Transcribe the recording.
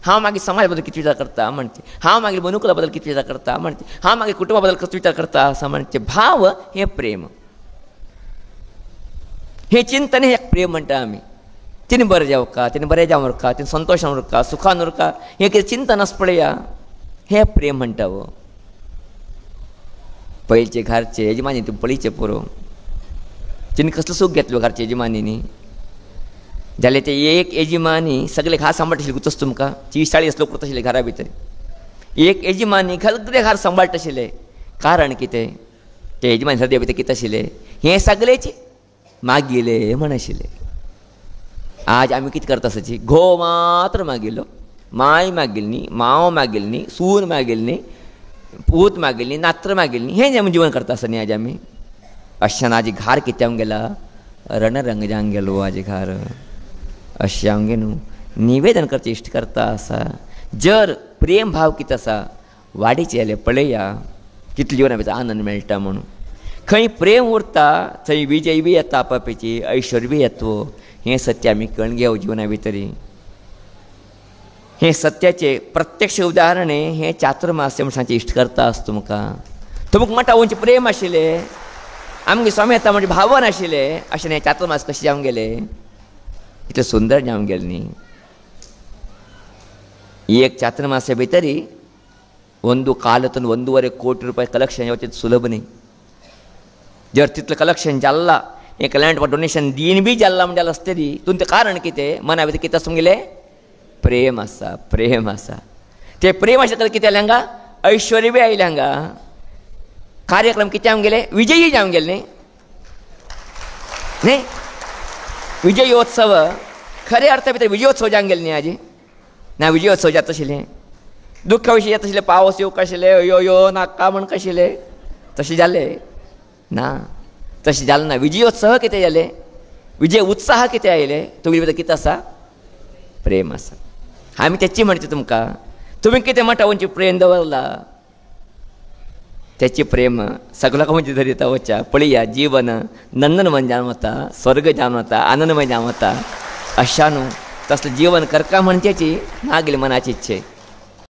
हांव मागीर समाजा बद्दल कितें विचार करता म्हणचे, हांव मागीर मनुकुला बद्दल कितें विचार करता म्हणचे, हांव मागीर कुटुंबा बद्दल कसो विचार करता असं म्हणचे. भाव हे प्रेम, हे चिंतन हे प्रेम म्हणटा आमी. तिने बरें जावका, तिने बरें जावं उरका, तिने संतोशान उरका, सुखान उरका, हें कितें चिंतन आसा पळया, हे प्रेम म्हणटा. वो पयलींचे घरचे यजमानी तूं पळयचे पुरो, तिने कसलो सूख घेतलो घरचे यजमानीनी. जाल्यार ते एक यजमानी सगळे घर सांबाळटाशिल्ले गुचोस तुमकां. 30-40 लोक करताशिल्ले घरा भितर. एक यजमानी सगळे घर सांबाळटाशिल्ले. कारण कितें, ते यजमानी सद्या भितर कितें आशिल्ले, हे सगळेच मागिले म्हण आशिल्ले. आज आमी कितें करता आसाची, घोव मात्र मागिल्लो, माय मागिल्ली न्ही, मांव मागिल्ली न्ही, सून मागिल्ली न्ही, पूत मागिल्ली, नात्र मागिल्ली न्ही, हें आमी जीवन करता आसा न्ही आज आमी. अशें आजी घार कित्याक गेला, रणरंग जावंक गेलो आजी घार. अशें हांव न्हू निवेदन करचें इश्ट करता आसा. जर प्रेम भाव कितें आसा वाडीचे जाल्यार पळया कितले जिवना भितर आनंद मेळटा म्हणून. खंय प्रेम उरता थंय विजय बी येता आपापची, ऐश्वर्य बी येतो. हें सत्य आमी कळून घेवं जिवना भितर. हें सत्याचें प्रत्यक्ष उदाहरण हें चातुर्मास म्हण सांगचें इश्ट करता आसा तुमकां. तुमकां म्हणटा वंचे प्रेम आशिल्लें, आमगे स्वामी येता म्हणजे भावन आशिल्लें. अशें हें चातुर्मास कशें जावंक गेलें, इतलें सुंदर जावंक गेलें न्ही. एक चातुर्मासा भितर 1 ಕಾಲತನ 1.5 ಕೋಟಿ ರೂಪಾಯಿ ಕಲೆಕ್ಷನ್ येवचें सुलभ न्ही. जर तितलें कलेक्शन जाल्ला, एक क्लायंट डोनेशन दीन बी जाल्ला म्हणजे आसता ती, तुमचें तें कारण कितें, मना भितर कितें आसूंक गेलें, प्रेम आसा, प्रेम आसा. तें प्रेम आशिल्लें जाल्यार कितें जालें हांगा, ऐश्वर्य बी आयलें हांगा. कार्यक्रम कितें जावंक गेले, विजयी जावंक गेले न्ही. विजयोत्सव खरे अर्थ भितर विजयोत्सव जावंक गेले न्ही आज ना. विजयोत्सव जाता आशिल्लें, दुख्खा विशीं जाता आशिल्लें, पावस येवंक आशिल्लें, यो यो नाका म्हण कशिल्लें, तशें जालें ना. तशें जालें ना. विजयोत्सव कितें जालें, विजय उत्साह कितें आयलें, तुमचे भितर कितें आसा, प्रेम आसा. आमी तेची म्हणटा तुमकां, तुमी कितें म्हणटा वंची प्रेम दवरला, त्याची प्रेम सगळ्याक म्हणजे धरिता वच्चा. पळया जीवन नंदनवन जावन वता, स्वर्ग जावन वता, आनंदमय जावन वता. अशा न्हू तसलें जीवन करता म्हणचेची नागली मनाची इच्छे.